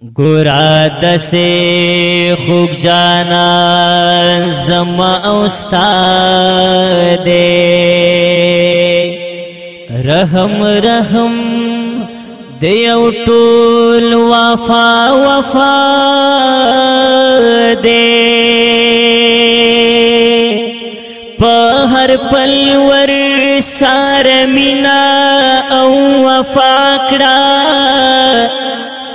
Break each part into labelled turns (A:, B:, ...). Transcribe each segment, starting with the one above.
A: گورا دسے خوب جانا زما استاد رحم رحم دیو ټول وفا وفا دے په هر پل ور سار مینا او وفا کړه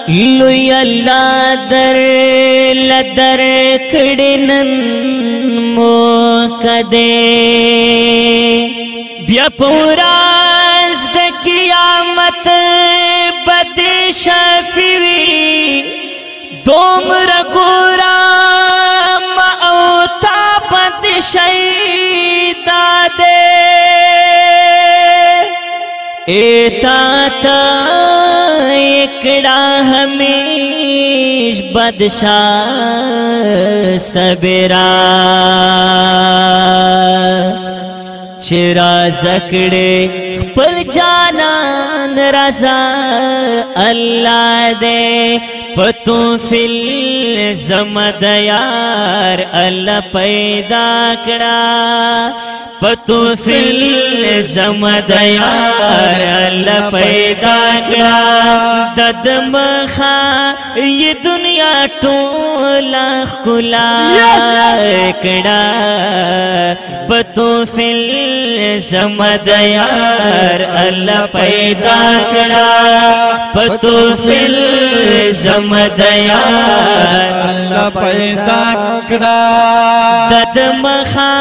A: لوی الله در لدر کړنن مو کده بیا پوراز د قیامت بد شفیع دومر ګورا ما او تا بد شیدا دے ایتا تا اکڑا ہمیش بدشاہ سبرا چرا زکڑے خپل جانان رضا اللہ دے پتو فل زمد یار اللہ پیدا کڑا پتو فل زمد یار اللہ پیدا کڑا دد مخا یہ دنیا ٹولا کلا کڑا پتو فل زمد یار اللہ پیدا کڑا پتو فل زمد یار اللہ پیدا کڑا دد مخا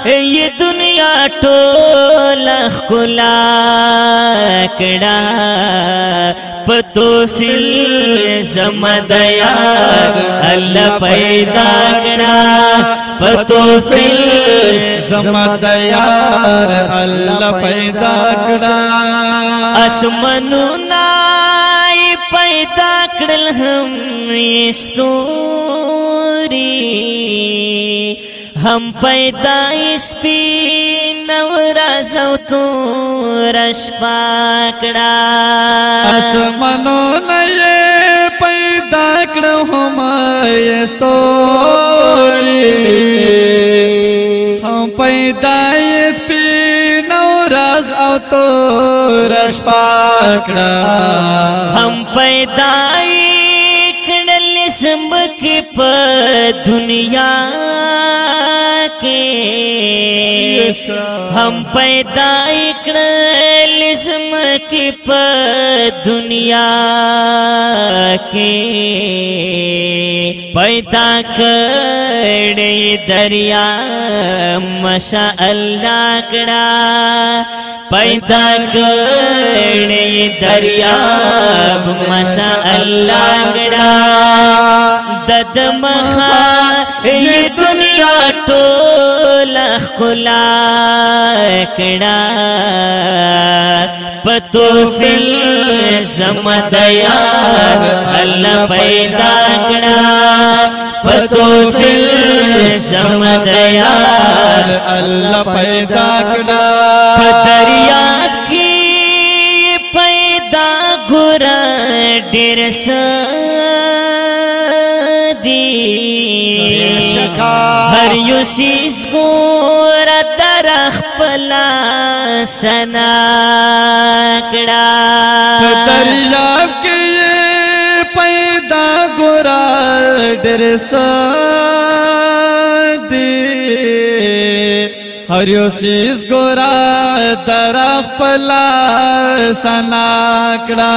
A: یہ دنیا ټوله ښکلا کړه پتو فل زمد یار الله پیدا کړه پتو فل زمد یار الله پیدا کړه اسمنونه پیدا کړل هم ستوري ہم پیدا سپین ورځ او تورش پاکړه
B: اسمانونه پیدا کړو هم ستوري هم پیدا سپین ورځ او تورش پاکړه
A: هم پیدا کړل زمکه په دنیا ہم پیدا کړل زمکه په دنیا کې پیدا کړې دریا ماشاء الله کړه پیدا کړې دریا ماشاء الله کړه دد مخا یہ دنیا ټوله ښکلا کړه پتو فل زمد یار الله پیدا کړه پتو فل زمد یار
B: الله پیدا کړه
A: دریاب کې پیدا ګورا ډېر ہر یو سیز گورا در خپلا سنا کڑا
B: دریاب کے پیدا گورا ڈر سادی ہر یو سیز گورا در خپلا سنا کڑا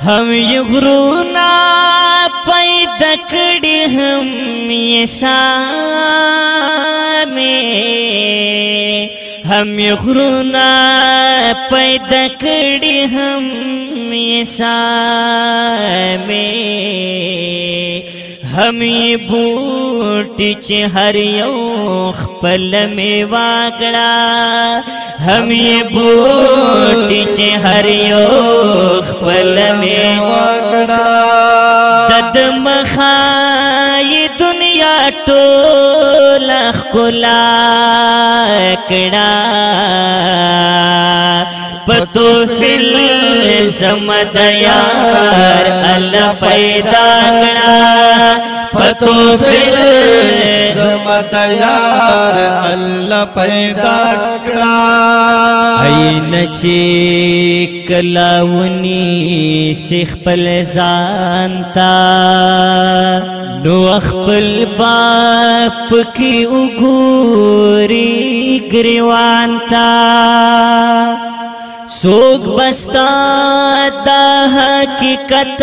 A: ہم یہ غرونا پیدا کړي هم یہ سامے ہم یہ غرونا پیدا کړي هم یہ سامے ہم یہ بوټي چې هر یو خپل میوه کړه ہم یہ بوټي چې هر یو خپل میوه کړه خلا کڑا پتو فل زمد یار اللہ پیدا کڑا پتو فل
B: زمد یار اللہ پیدا کڑا
A: این چی کلاونی سیخ پل زانتا نو اخپل باپ کی اگوری گریوانتا سوک بستا دا حقیقت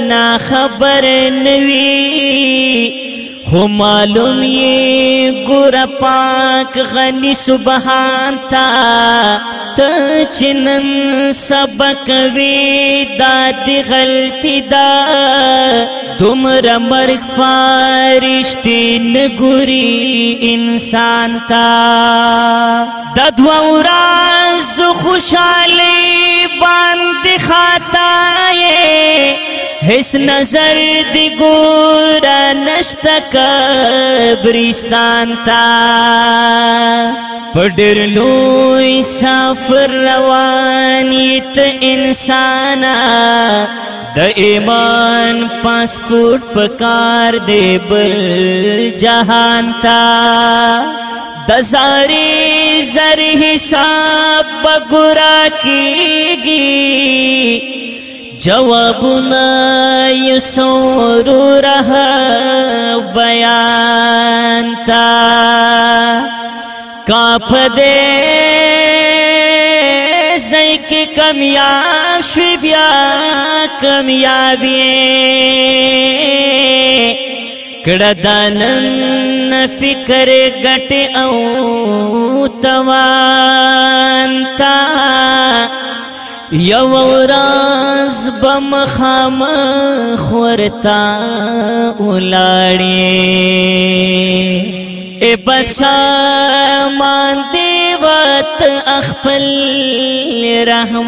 A: نا خبر نوی ہو معلوم یہ گورا پاک غنی سبحان تا تچنن سبق وی دادی غلطی دا تمر مرگ فارشتی نگوری انسان تا ددو راز خوشحالی باند خاتائے حس نظر دی گورا نشتا قبرستان تا پڑر لوی سافر روانیت انسانا دا ایمان پاسپورٹ پکار دے بل جہان تا دا زاری زر حساب بگرا کی گی جوابنا یسورو رہا بیان تا کاپ دے زی کی کمیاب شبیا کمیابی کڑدانن فکر گٹ او توانتا یو راز بمخام خورتا اولاڑی اے بچا مان دیوت اخپل رحمان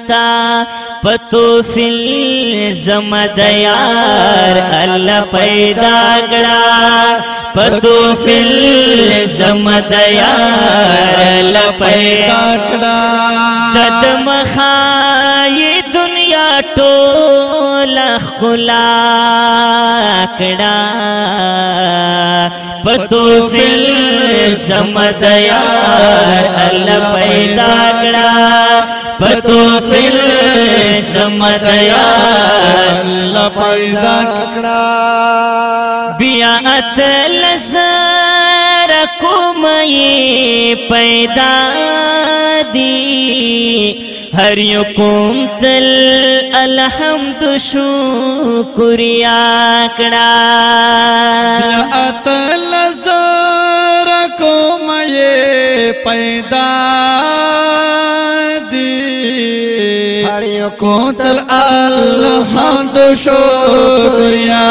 A: تا پتو فل زمد یار اللہ پیدا گڑا پتو فل زمد یار اللہ پیدا گڑا دد مخائی دنیا ٹولا خلا کڑا پتو فل زمد یار اللہ پیدا گڑا پتو فل زمد یار اللہ پیدا کڑا بیا اتل زر کومئی پیدا دی ہر یکم تل الحمد شکریا کڑا
B: بیا اتل زر کومئی پیدا کوتل الحمد شکریا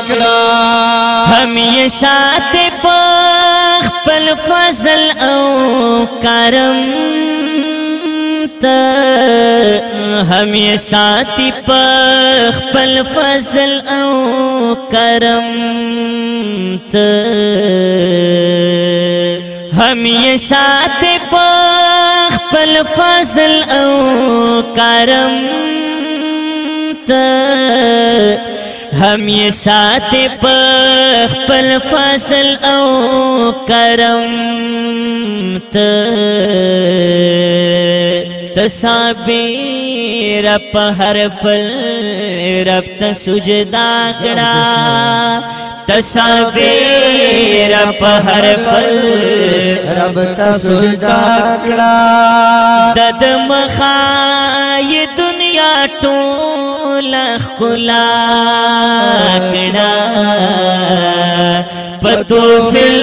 B: کڑا
A: ہم یہ ساتھ پاک پل فضل او کرم تا ہم یہ ساتھ پاک پل فضل او کرم تا ہم یہ ساتھ پاک پل فضل او کرم تا ہم یہ ساتھ پاک پل فضل او کرم تا تصابیر پا ہر پل رب تا سجدہ کڑا تصابیر پا ہر پل
C: رب تا سجدہ کڑا
A: دد مخائی دنیا ٹولا خلا کڑا پتو فل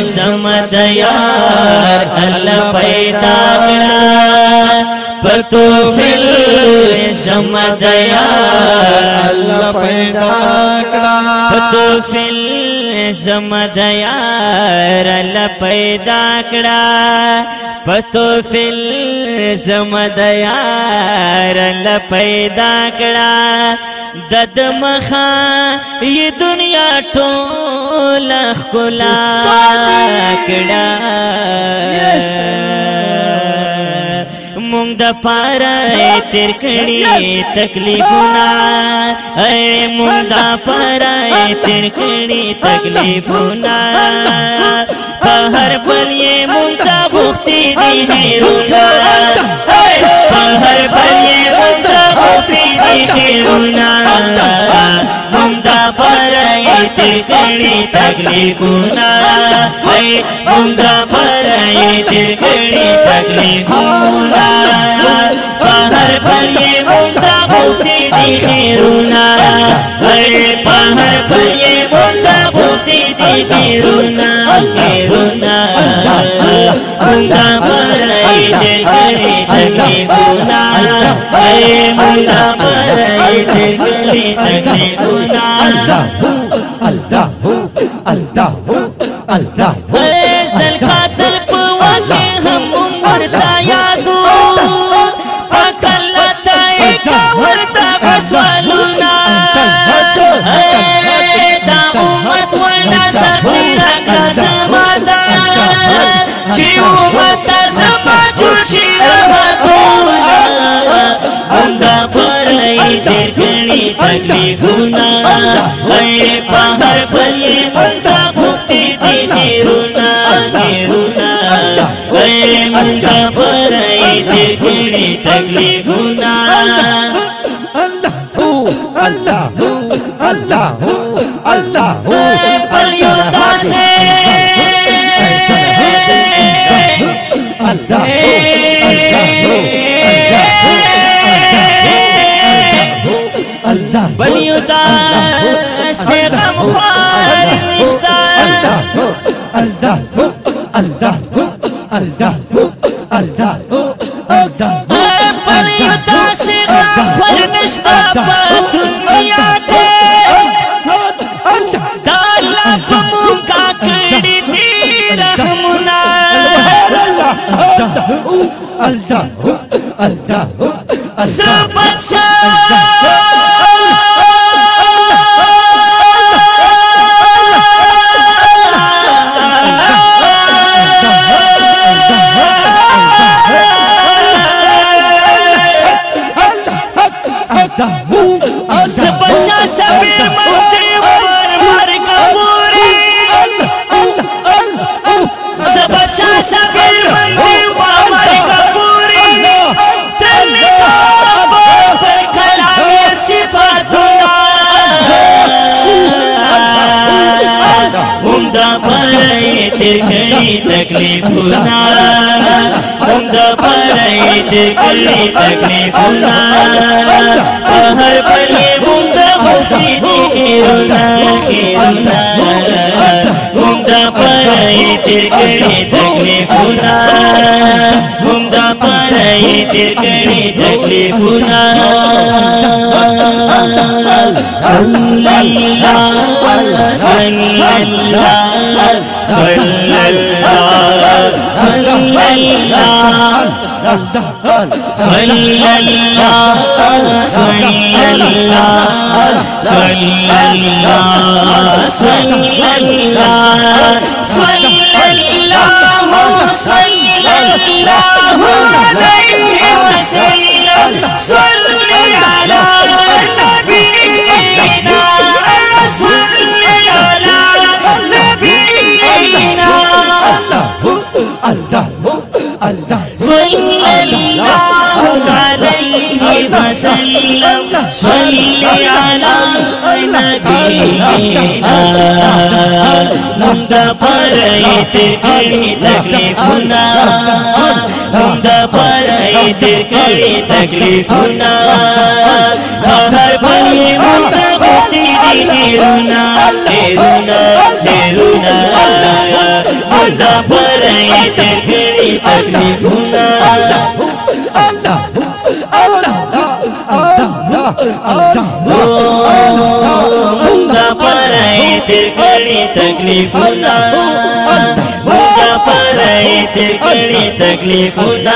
A: زمد یار اللہ پیدا کڑا پتو فل زمد یار
C: اللہ پیدا کڑا
A: پتو فل زمدیار لپیدا کڑا پتو فل زمدیار لپیدا کڑا دد مخا یہ دنیا ټول خلا کڑا مونږ د پاره تیر کړي تکلیفونه اے مونږ د پاره تیر کړي تکلیفونه په هر بل یې مونږ ته بوختي دي هیرونه په هر بل یې مونږ ته بوختي دي هیرونه مونږ د پاره تیر کړي تکلیفونه اے مونږ د پاره تیر کړي تکلیفونه پہر پر یہ مونتا بھوتی دی خیرونا اے پہر پر یہ مونتا بھوتی دی خیرونا خیرونا مونتا پر ای دل کری تکلیفونا اے مونتا پر ای دل کری تکلیفونا
C: اللہ اللہ
A: اے سل خاطر پواکے ہم مرتا یادو سوالونا دا امت ورنا سخیرا قدمادا چی امت زفا جوشی رمتونا امدا پر ای دیر کنی تکلیفونا اے پہر پر یہ منتا بھوکتی دی خیرونا خیرونا اے منتا پر ای دیر کنی تکلیفونا
C: اللہ اللہ اللہ
A: پلیوتا سے پلیوتا سے غم خوار نشتا
C: اللہ اللہ اللہ اللہ
A: پلیوتا سے غم خوار نشتا دنیا کے دالا کموں کا کڑی دی رحمنا
C: اللہ اللہ
A: سبت شاہ سبچا شبیر مندی ور مرگ پوری سبچا شبیر مندی ور مرگ پوری تلکا پر کلامی صفاتنا امدہ پر تیر کری تکلیفنا امدہ پر تیر کری تکلیفنا پہر پر یہ ممدہ بھوکتی دی خیرونا خیرونا ممدہ پر یہ تیر کری تکلیفونا ممدہ پر یہ تیر کری تکلیفونا صلی اللہ صلی اللہ صلی اللہ صلی اللہ صلی اللہ صلی اللہ صلی اللہ صلی اللہ صلی اللہ صلی اللہ علیہ وسلم صلی علی نبینا صلی علی نبینا
C: اللہ اللہ
A: صلی اللہ علیہ وسلم صلی علی نبینا ممدہ پر تیر کری تکلیفنا ممدہ پر تیر کری تکلیفنا ہر بلی ممدہ بھوکتی دی خیرونا خیرونا خیرونا ممدہ پر تیر کری تکلیفنا ممدہ پر तेर कड़ी तकलीफुना मुका पर तेर कड़ी तकलीफुना